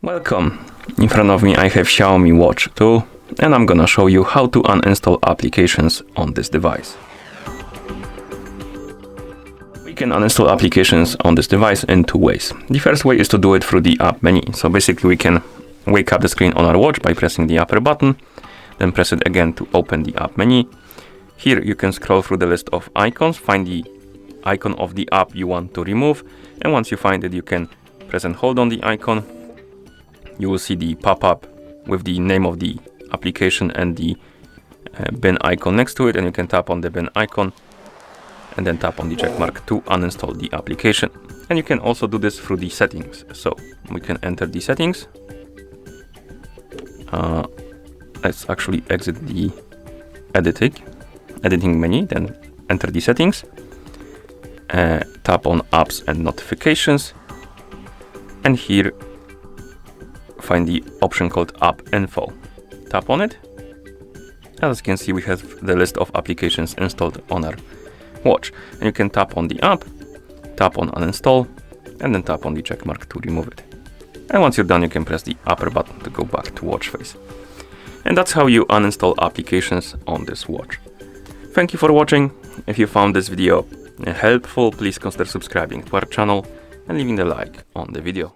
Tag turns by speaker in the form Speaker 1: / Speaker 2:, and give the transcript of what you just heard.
Speaker 1: Welcome! In front of me I have Xiaomi Watch 2 and I'm gonna show you how to uninstall applications on this device. We can uninstall applications on this device in two ways. The first way is to do it through the app menu. So basically we can wake up the screen on our watch by pressing the upper button, then press it again to open the app menu. Here you can scroll through the list of icons, find the icon of the app you want to remove, and once you find it you can press and hold on the icon. You will see the pop-up with the name of the application and the bin icon next to it, and you can tap on the bin icon and then tap on the check mark to uninstall the application. And you can also do this through the settings. So we can enter the settings. Let's actually exit the editing menu, then enter the settings, tap on apps and notifications, and here find the option called App Info. Tap on it. As you can see, we have the list of applications installed on our watch. And you can tap on the app, tap on uninstall, and then tap on the check mark to remove it. And once you're done, you can press the upper button to go back to watch face. And that's how you uninstall applications on this watch. Thank you for watching. If you found this video helpful, please consider subscribing to our channel and leaving a like on the video.